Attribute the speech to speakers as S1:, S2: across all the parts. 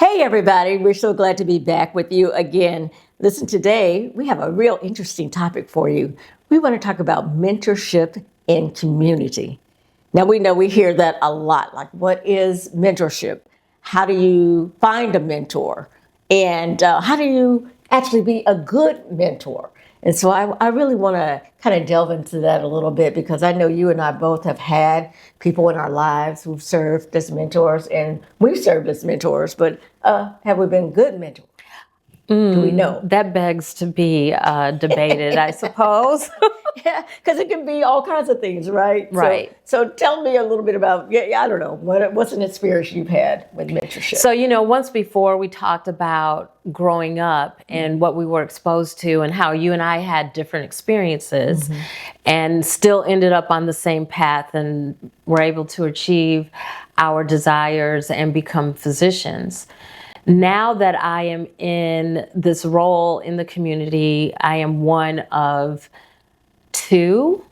S1: Hey everybody, we're so glad to be back with you again. Listen, today we have a real interesting topic for you. We want to talk about mentorship in community. Now we hear that a lot, like what is mentorship? How do you find a mentor? And how do you actually be a good mentor? And so I really want to kind of delve into that a little bit because I know you and I both have had people in our lives who've served as mentors and we've served as mentors, but have we been good mentors? Do we know?
S2: That begs to be debated, I suppose.
S1: Yeah, because it can be all kinds of things, right?
S2: Right.
S1: So tell me a little bit about, I don't know, what's an experience you've had with mentorship?
S2: So, once before we talked about growing up and what we were exposed to and how you and I had different experiences and still ended up on the same path and were able to achieve our desires and become physicians. Now that I am in this role in the community, I am one of two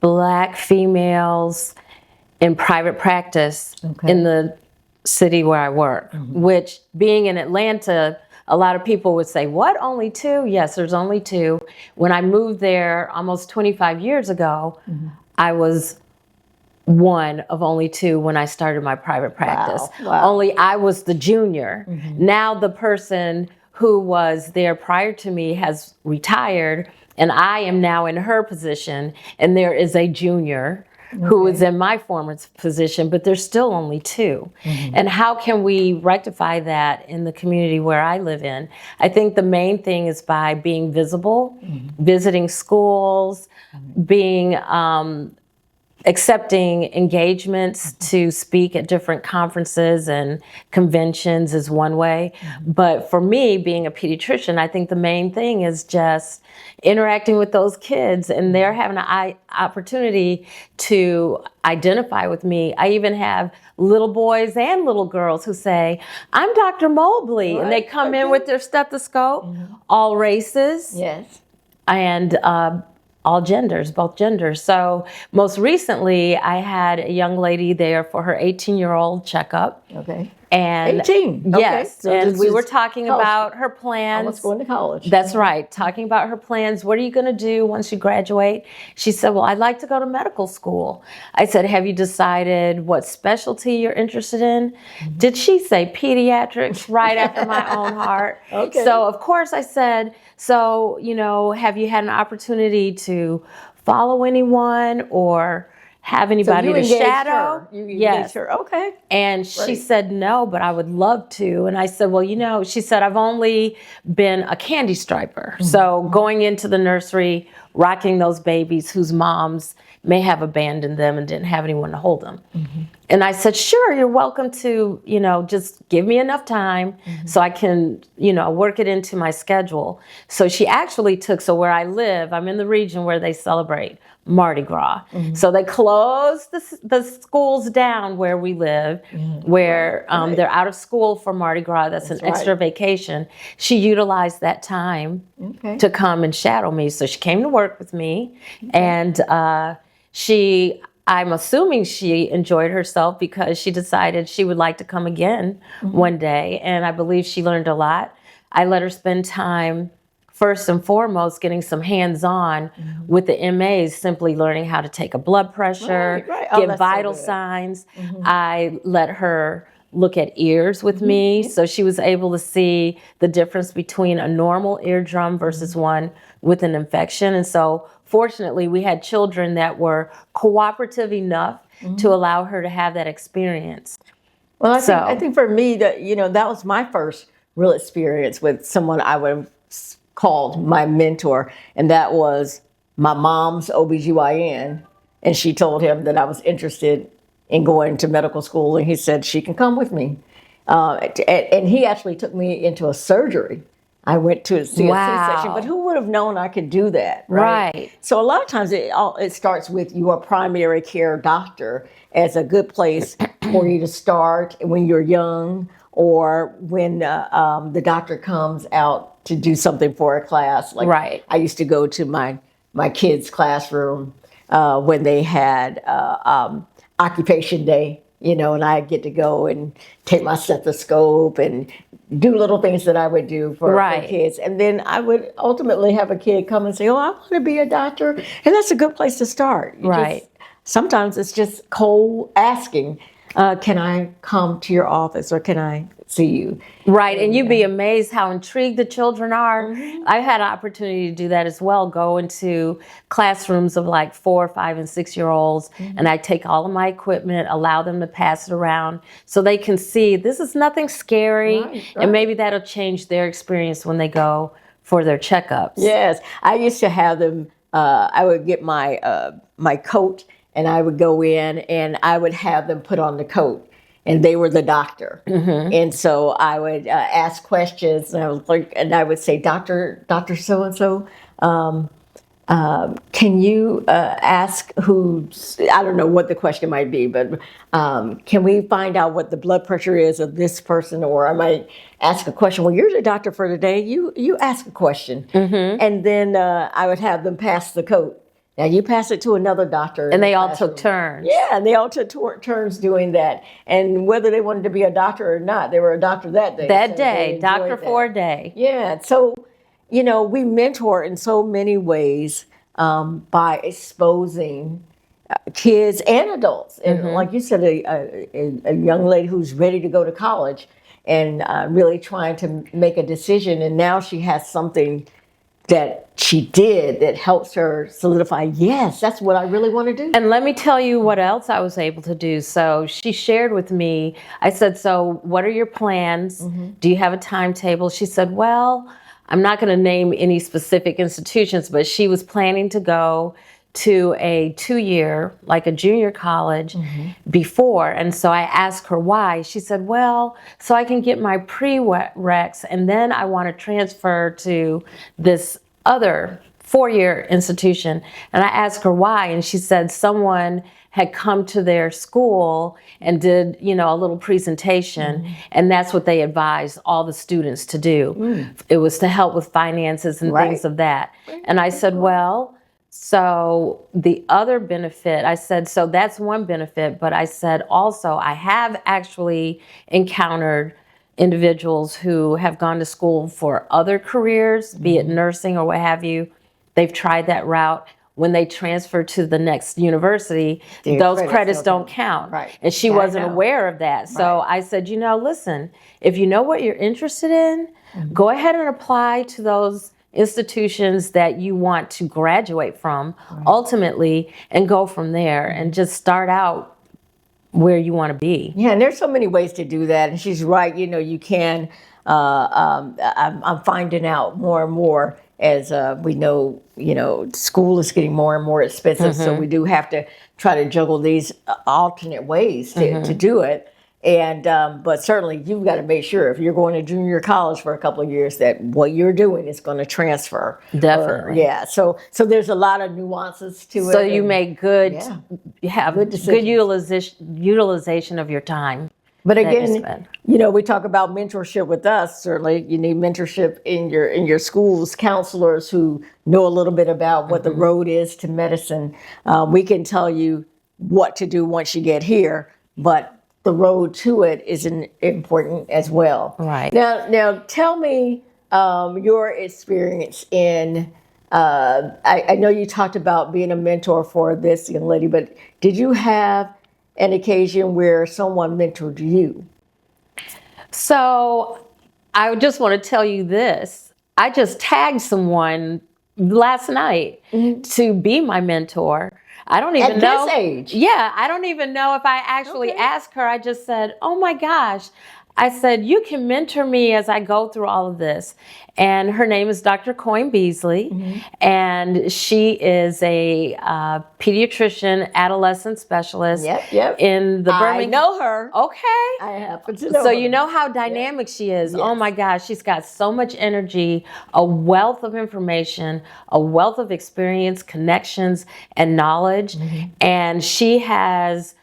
S2: Black females in private practice in the city where I work, which being in Atlanta, a lot of people would say, what, only two? Yes, there's only two. When I moved there almost 25 years ago, I was one of only two when I started my private practice.
S1: Wow.
S2: Only I was the junior. Now the person who was there prior to me has retired, and I am now in her position, and there is a junior who is in my former position, but there's still only two. And how can we rectify that in the community where I live in? I think the main thing is by being visible, visiting schools, being accepting engagements to speak at different conferences and conventions is one way. But for me, being a pediatrician, I think the main thing is just interacting with those kids, and they're having an opportunity to identify with me. I even have little boys and little girls who say, I'm Dr. Mobley, and they come in with their stethoscope, all races.
S1: Yes.
S2: And all genders, both genders. So most recently, I had a young lady there for her 18-year-old checkup.
S1: Okay.
S2: And
S1: 18?
S2: Yes.
S1: Okay. So
S2: and we were talking about her plans.
S1: Almost going to college.
S2: That's right. Talking about her plans. What are you going to do once you graduate? She said, well, I'd like to go to medical school. I said, have you decided what specialty you're interested in? Did she say pediatrics? Right after my own heart.
S1: Okay.
S2: So, of course, I said, so, have you had an opportunity to follow anyone or have anybody to shadow?
S1: You engaged her. Okay.
S2: And she said, no, but I would love to. And I said, well, she said, I've only been a candy striper. So going into the nursery, rocking those babies whose moms may have abandoned them and didn't have anyone to hold them. And I said, sure, you're welcome to, just give me enough time so I can, work it into my schedule. So she actually took, so where I live, I'm in the region where they celebrate Mardi Gras. So they closed the schools down where we live, where they're out of school for Mardi Gras. That's an extra vacation. She utilized that time to come and shadow me. So she came to work with me, and I'm assuming she enjoyed herself because she decided she would like to come again one day. And I believe she learned a lot. I let her spend time, first and foremost, getting some hands-on with the MAs, simply learning how to take a blood pressure, get vital signs. I let her look at ears with me, so she was able to see the difference between a normal eardrum versus one with an infection. And so fortunately, we had children that were cooperative enough to allow her to have that experience.
S1: Well, I think for me, that that was my first real experience with someone I would have called my mentor, and that was my mom's OBGYN, and she told him that I was interested in going to medical school, and he said she can come with me. And he actually took me into a surgery. I went to see a C-section, but who would have known I could do that, right? So a lot of times it starts with your primary care doctor as a good place for you to start when you're young, or when the doctor comes out to do something for a class. Like I used to go to my kids' classroom when they had occupation day and I get to go and take my stethoscope and do little things that I would do for kids. And then I would ultimately have a kid come and say, oh, I want to be a doctor. And that's a good place to start. Sometimes it's just cold asking, can I come to your office or can I see you?
S2: Right, and you'd be amazed how intrigued the children are. I've had an opportunity to do that as well, go into classrooms of like 4, 5, and 6-year-olds, and I take all of my equipment, allow them to pass it around so they can see this is nothing scary, and maybe that'll change their experience when they go for their checkups.
S1: Yes, I used to have them, I would get my my coat, and I would go in and I would have them put on the coat. And they were the doctor, and so I would ask questions, and I would say, Doctor so and so, can you ask I don't know what the question might be, but can we find out what the blood pressure is of this person? Or I might ask a question. Well, you're the doctor for today. You ask a question, and then I would have them pass the coat. Now you pass it to another doctor.
S2: And they all took turns.
S1: Yeah, and they all took turns doing that. And whether they wanted to be a doctor or not, they were a doctor that day.
S2: That day, doctor for a day.
S1: Yeah, so, we mentor in so many ways by exposing kids and adults. And like you said, a young lady who's ready to go to college and really trying to make a decision. And now she has something that she did that helps her solidify, yes, that's what I really want to do.
S2: And let me tell you what else I was able to do. So she shared with me, I said, so what are your plans? Do you have a timetable? She said, well, I'm not going to name any specific institutions, but she was planning to go to a 2-year, like a junior college before. And so I asked her why. She said, well, so I can get my prereqs, and then I want to transfer to this other 4-year institution. And I asked her why, and she said someone had come to their school and did, a little presentation, and that's what they advised all the students to do. It was to help with finances and things of that. And I said, well, so the other benefit, I said, so that's one benefit, but I said also I have actually encountered individuals who have gone to school for other careers, be it nursing or what have you. They've tried that route. When they transfer to the next university, those credits don't count. And she wasn't aware of that. So I said, listen, if you know what you're interested in, go ahead and apply to those institutions that you want to graduate from ultimately, and go from there and just start out where you want to be.
S1: Yeah, and there's so many ways to do that. And she's right, you can, I'm finding out more and more as we know, school is getting more and more expensive. So we do have to try to juggle these alternate ways to do it. And but certainly you've got to make sure if you're going to junior college for a couple of years that what you're doing is going to transfer.
S2: Definitely.
S1: So there's a lot of nuances to it.
S2: So you make good utilization of your time.
S1: But again, we talk about mentorship with us. Certainly, you need mentorship in your schools, counselors who know a little bit about what the road is to medicine. We can tell you what to do once you get here, but the road to it is important as well.
S2: Right.
S1: Now tell me your experience in, I know you talked about being a mentor for this young lady, but did you have an occasion where someone mentored you?
S2: So I just want to tell you this. I just tagged someone last night to be my mentor. I don't even know.
S1: At this age?
S2: Yeah, I don't even know if I actually asked her. I just said, oh my gosh. I said, you can mentor me as I go through all of this. And her name is Dr. Coyne Beasley. And she is a pediatrician, adolescent specialist in the Birmingham.
S1: I know her.
S2: Okay.
S1: I happen to know
S2: So
S1: her.
S2: you know how dynamic she is. Yes. Oh my gosh, she's got so much energy, a wealth of information, a wealth of experience, connections, and knowledge. And she has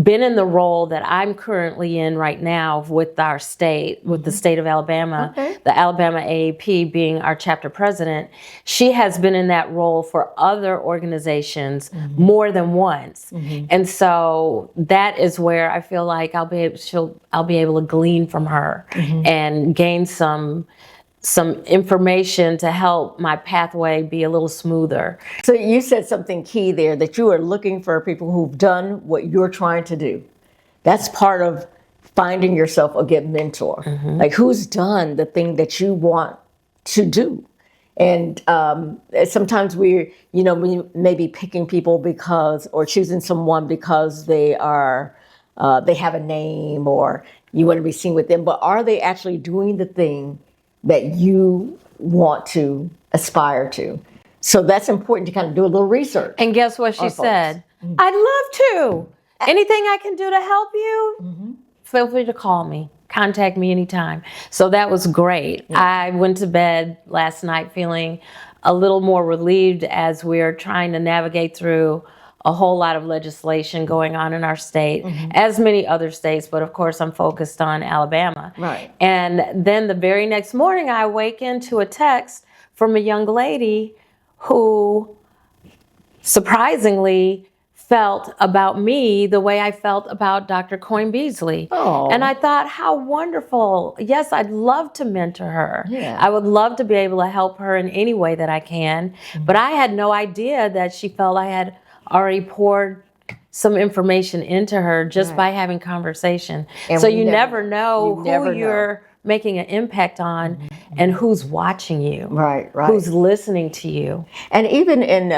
S2: been in the role that I'm currently in right now with our state, with the state of Alabama, the Alabama AAP being our chapter president. She has been in that role for other organizations more than once. And so that is where I feel like I'll be able to glean from her and gain some information to help my pathway be a little smoother.
S1: So you said something key there, that you are looking for people who've done what you're trying to do. That's part of finding yourself a good mentor. Like, who's done the thing that you want to do? And sometimes we may be picking people or choosing someone because they have a name, or you want to be seen with them, but are they actually doing the thing that you want to aspire to? So that's important to kind of do a little research.
S2: And guess what she said? I'd love to. Anything I can do to help you, feel free to call me. Contact me anytime. So that was great. Yeah. I went to bed last night feeling a little more relieved as we're trying to navigate through a whole lot of legislation going on in our state, as many other states, but of course I'm focused on Alabama.
S1: Right.
S2: And then the very next morning I awakened to a text from a young lady who surprisingly felt about me the way I felt about Dr. Coyne Beasley.
S1: Oh.
S2: And I thought, how wonderful. Yes, I'd love to mentor her.
S1: Yeah.
S2: I would love to be able to help her in any way that I can. But I had no idea that she felt I had already poured some information into her just by having conversation. And so you never know who you're making an impact on and who's watching you.
S1: Right.
S2: Who's listening to you.
S1: And even in,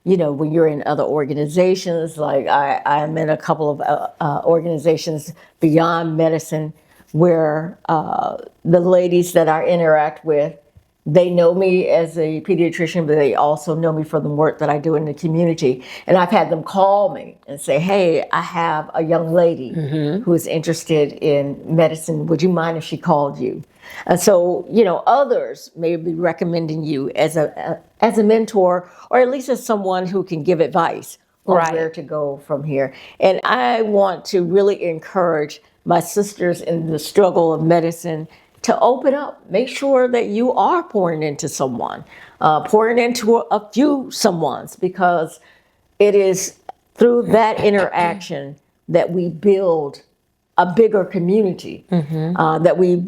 S1: when you're in other organizations, like I'm in a couple of organizations beyond medicine where the ladies that I interact with, they know me as a pediatrician, but they also know me for the work that I do in the community. And I've had them call me and say, hey, I have a young lady who is interested in medicine. Would you mind if she called you? And so, others may be recommending you as a mentor, or at least as someone who can give advice on where to go from here. And I want to really encourage my sisters in the struggle of medicine to open up. Make sure that you are pouring into someone, pouring into a few someones, because it is through that interaction that we build a bigger community, that we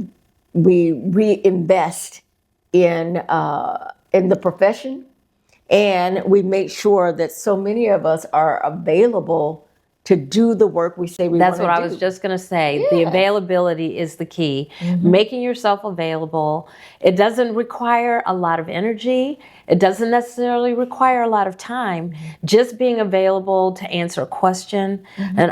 S1: reinvest in the profession, and we make sure that so many of us are available to do the work we say we want to do.
S2: That's what I was just going to say. Yes. The availability is the key. Making yourself available. It doesn't require a lot of energy. It doesn't necessarily require a lot of time. Just being available to answer a question and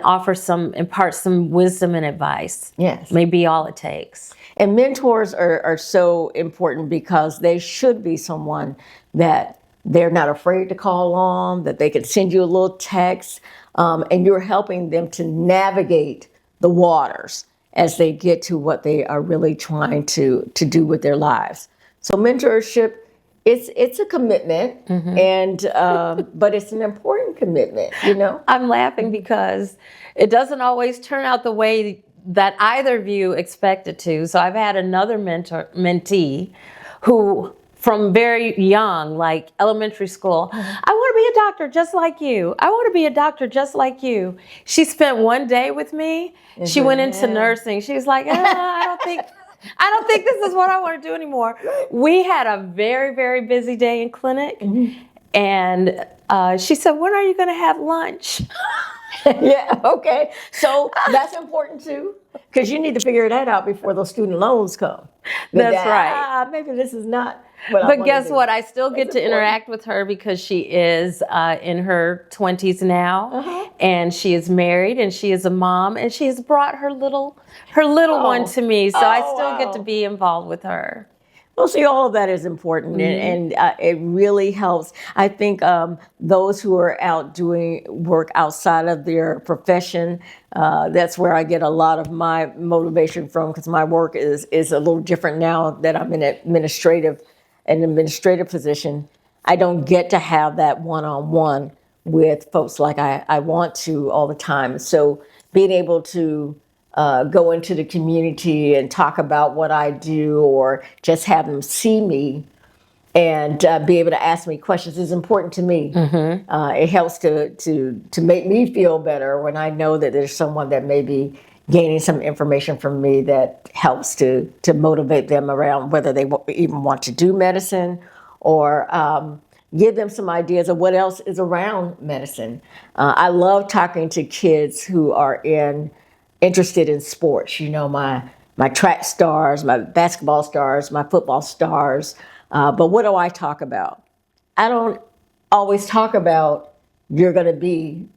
S2: impart some wisdom and advice.
S1: Yes.
S2: May be all it takes.
S1: And mentors are so important because they should be someone that they're not afraid to call on, that they can send you a little text, and you're helping them to navigate the waters as they get to what they are really trying to do with their lives. So mentorship, it's a commitment, and but it's an important commitment,
S2: I'm laughing because it doesn't always turn out the way that either of you expect it to. So I've had another mentee who, from very young, like elementary school, I want to be a doctor just like you. I want to be a doctor just like you. She spent one day with me. She went into nursing. She was like, I don't think this is what I want to do anymore. We had a very, very busy day in clinic. And she said, when are you going to have lunch?
S1: Yeah, okay. So that's important too, because you need to figure that out before those student loans come.
S2: That's right.
S1: Maybe this is not.
S2: But guess what? I still get to interact with her because she is in her 20s now, and she is married, and she is a mom, and she has brought her little one to me. So I still get to be involved with her.
S1: Well, see, all of that is important, and it really helps. I think those who are out doing work outside of their profession, that's where I get a lot of my motivation from, because my work is a little different now that I'm in an administrative position. I don't get to have that one-on-one with folks like I want to all the time. So being able to go into the community and talk about what I do, or just have them see me and be able to ask me questions is important to me. It helps to make me feel better when I know that there's someone that may be gaining some information from me that helps to motivate them around whether they even want to do medicine, or give them some ideas of what else is around medicine. I love talking to kids who are interested in sports. You know, my track stars, my basketball stars, my football stars. But what do I talk about? I don't always talk about you're going to be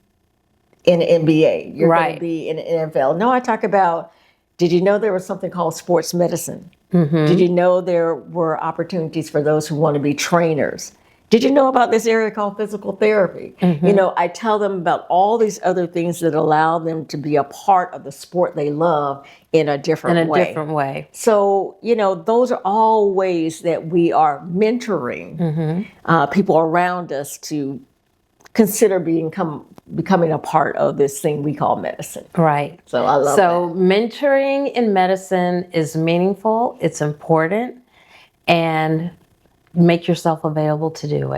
S1: in the NBA, you're going to be in the NFL. No, I talk about, did you know there was something called sports medicine? Did you know there were opportunities for those who want to be trainers? Did you know about this area called physical therapy? You know, I tell them about all these other things that allow them to be a part of the sport they love in a different way. So, you know, those are all ways that we are mentoring people around us to consider becoming a part of this thing we call medicine.
S2: Right.
S1: So I love
S2: So mentoring in medicine is meaningful, it's important, and make yourself available to do it.